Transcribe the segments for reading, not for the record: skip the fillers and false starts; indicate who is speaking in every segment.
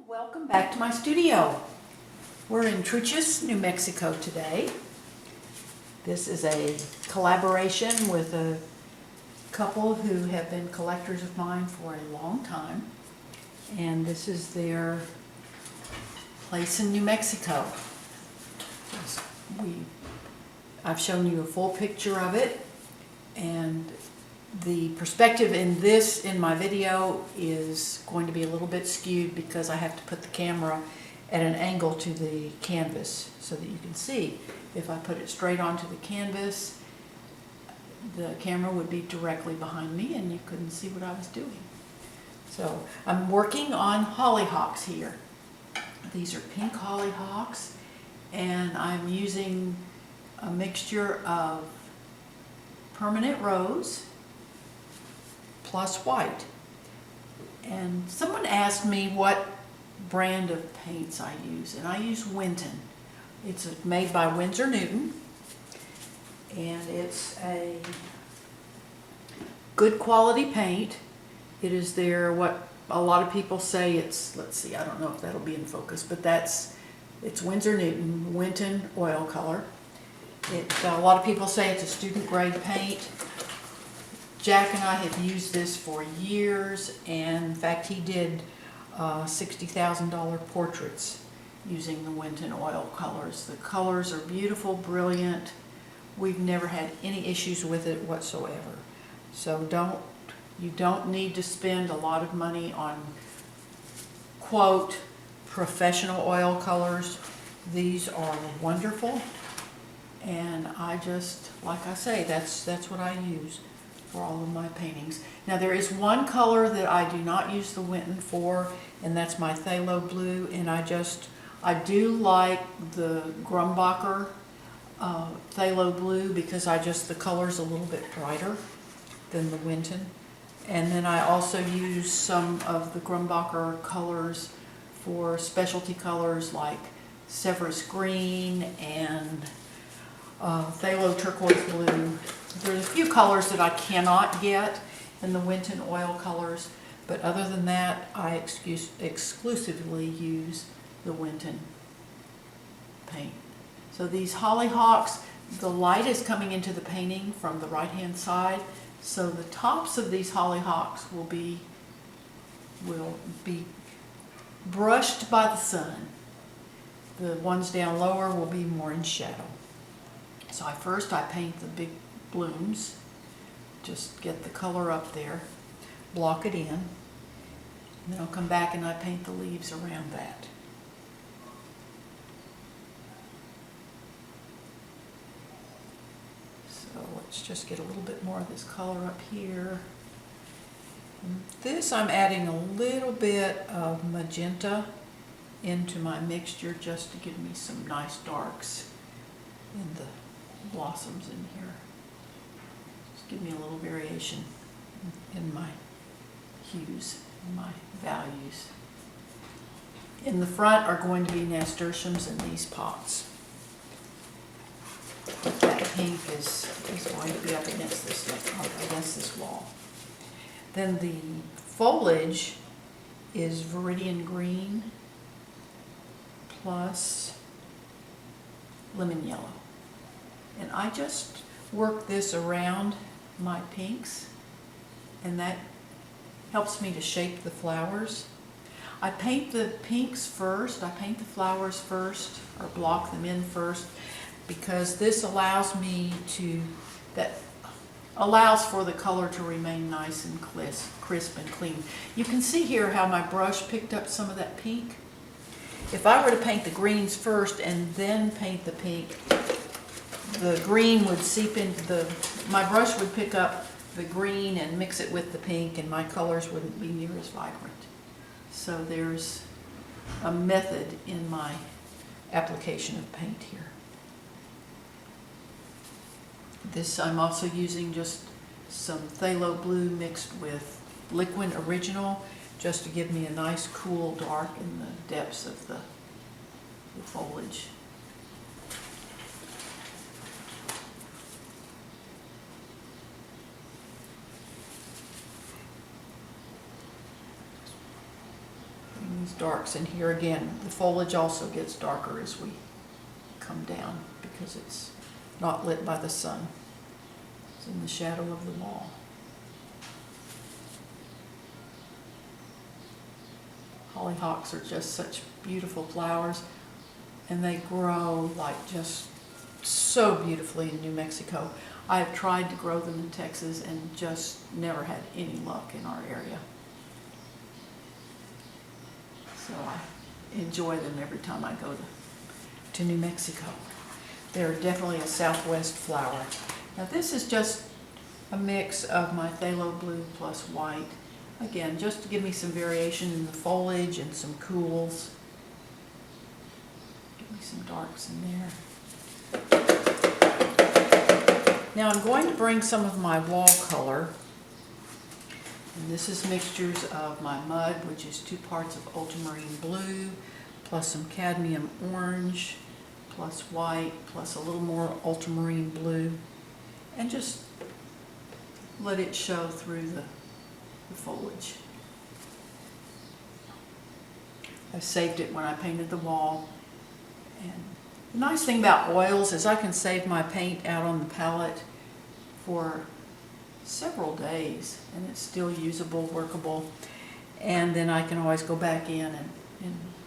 Speaker 1: Welcome back to my studio. We're in Truchas, New Mexico today. This is a collaboration with a couple who have been collectors of mine for a long time. And this is their place in New Mexico. I've shown you a full picture of it, and the perspective in my video is going to be a little bit skewed because I have to put the camera at an angle to the canvas so that you can see. If I put it straight onto the canvas, the camera would be directly behind me and you couldn't see what I was doing. So I'm working on hollyhocks here. These are pink hollyhocks, and I'm using a mixture of permanent rose plus white. And someone asked me what brand of paints I use, and I use Winton. It's made by Winsor Newton, and it's a good quality paint. It is what a lot of people say it's, let's see, I don't know if that'll be in focus, but it's Winsor Newton Winton oil color. A lot of people say it's a student grade paint. Jack and I have used this for years, and in fact he did $60,000 portraits using the Winton oil colors. The colors are beautiful, brilliant. We've never had any issues with it whatsoever. So you don't need to spend a lot of money on, quote, professional oil colors. These are wonderful, and like I say, that's what I use for all of my paintings. Now there is one color that I do not use the Winton for, and that's my phthalo blue, and I do like the Grumbacher phthalo blue because the color's a little bit brighter than the Winton. And then I also use some of the Grumbacher colors for specialty colors like Severus green and phthalo turquoise blue. There's a few colors that I cannot get in the Winton oil colors, but other than that, I exclusively use the Winton paint. So these hollyhocks, the light is coming into the painting from the right-hand side, so the tops of these hollyhocks will be brushed by the sun. The ones down lower will be more in shadow. So first I paint the big blooms, just get the color up there, block it in, and then I'll come back and I paint the leaves around that. So let's just get a little bit more of this color up here. And this I'm adding a little bit of magenta into my mixture just to give me some nice darks in the blossoms in here. Just give me a little variation in my hues and my values. In the front are going to be nasturtiums in these pots. But that pink is going to be up against this wall. Then the foliage is Viridian green plus lemon yellow. And I just work this around my pinks, and that helps me to shape the flowers. I paint the pinks first, I paint the flowers first, or block them in first, because this allows for the color to remain nice and crisp and clean. You can see here how my brush picked up some of that pink. If I were to paint the greens first and then paint the pink, the green would seep into my brush would pick up the green and mix it with the pink, and my colors wouldn't be near as vibrant. So there's a method in my application of paint here. This I'm also using just some phthalo blue mixed with liquid original just to give me a nice cool dark in the depths of the foliage. darks in here. Again, the foliage also gets darker as we come down because it's not lit by the sun. It's in the shadow of the wall. Hollyhocks are just such beautiful flowers, and they grow like just so beautifully in New Mexico. I have tried to grow them in Texas and just never had any luck in our area. So I enjoy them every time I go to New Mexico. They're definitely a Southwest flower. Now this is just a mix of my phthalo blue plus white. Again, just to give me some variation in the foliage and some cools. Give me some darks in there. Now I'm going to bring some of my wall color. And this is mixtures of my mud, which is 2 parts of ultramarine blue, plus some cadmium orange, plus white, plus a little more ultramarine blue. And just let it show through the foliage. I saved it when I painted the wall. And the nice thing about oils is I can save my paint out on the palette for several days and it's still usable, workable. And then I can always go back in and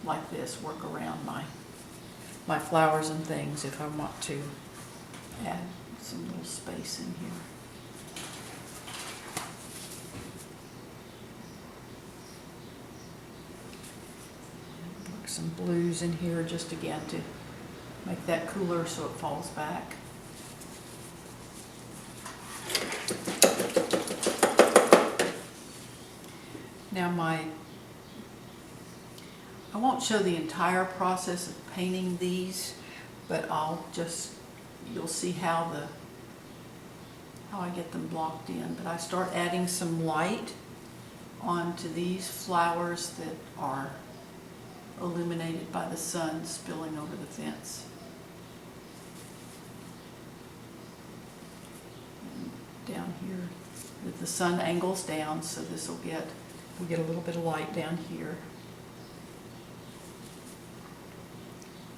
Speaker 1: like this, work around my flowers and things if I want to add some little space in here. Some blues in here just again to make that cooler so it falls back. Now I won't show the entire process of painting these, but you'll see how I get them blocked in. But I start adding some light onto these flowers that are illuminated by the sun spilling over the fence. And down here, the sun angles down, so we'll get a little bit of light down here.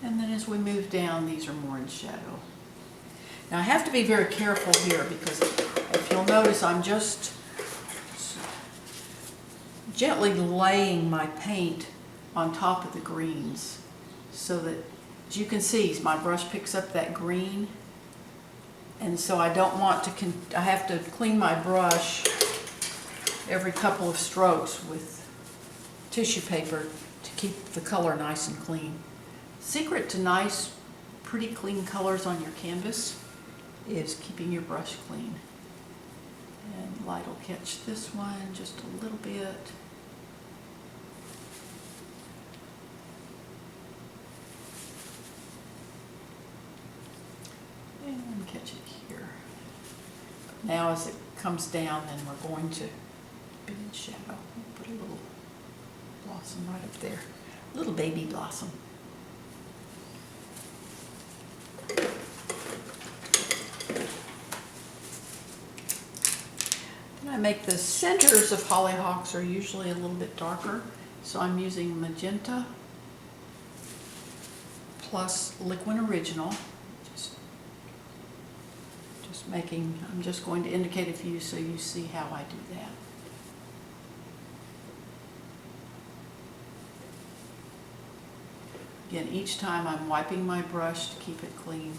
Speaker 1: And then as we move down, these are more in shadow. Now I have to be very careful here because if you'll notice, I'm just gently laying my paint on top of the greens so that, as you can see, my brush picks up that green, and so I don't want to, I have to clean my brush every couple of strokes with tissue paper to keep the color nice and clean. Secret to nice, pretty clean colors on your canvas is keeping your brush clean. And light will catch this one just a little bit. And catch it here. Now as it comes down, then we're going to be in shadow. We'll put a little blossom right up there. A little baby blossom. Then I make the centers of hollyhocks are usually a little bit darker, so I'm using magenta plus liquid original. I'm just going to indicate a few so you see how I do that. Again, each time I'm wiping my brush to keep it clean.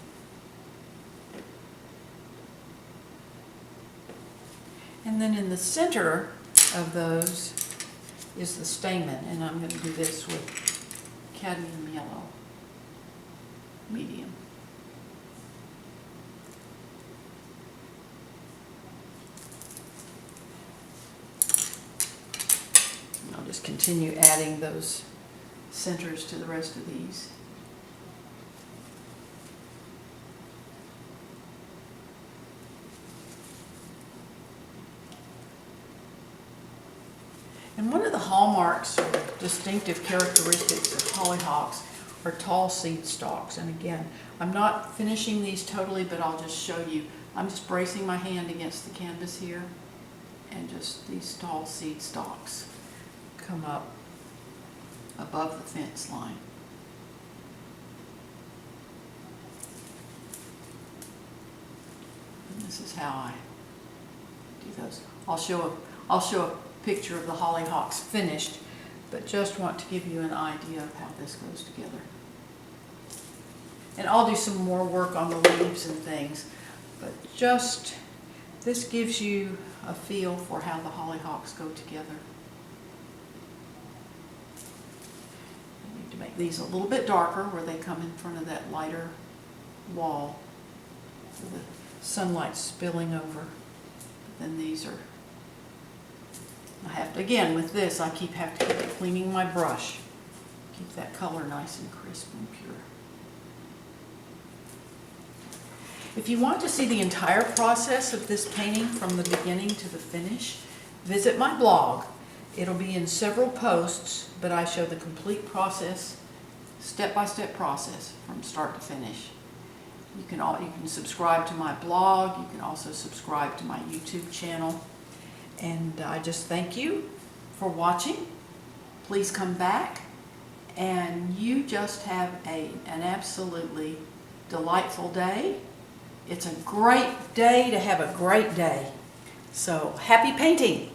Speaker 1: And then in the center of those is the stamen, and I'm going to do this with cadmium yellow, medium. And I'll just continue adding those centers to the rest of these. And one of the hallmarks or distinctive characteristics of hollyhocks are tall seed stalks. And again, I'm not finishing these totally, but I'll just show you. I'm just bracing my hand against the canvas here, and just these tall seed stalks come up above the fence line. And this is how I do those. I'll show a picture of the hollyhocks finished, but just want to give you an idea of how this goes together. And I'll do some more work on the leaves and things, but just this gives you a feel for how the hollyhocks go together. I need to make these a little bit darker where they come in front of that lighter wall so the sunlight's spilling over. But then these are, I have to, again with this, have to keep cleaning my brush. Keep that color nice and crisp and pure. If you want to see the entire process of this painting from the beginning to the finish, visit my blog. It'll be in several posts, but I show the complete process, step-by-step process from start to finish. You can subscribe to my blog. You can also subscribe to my YouTube channel. And I just thank you for watching. Please come back, and you just have an absolutely delightful day. It's a great day to have a great day. So happy painting!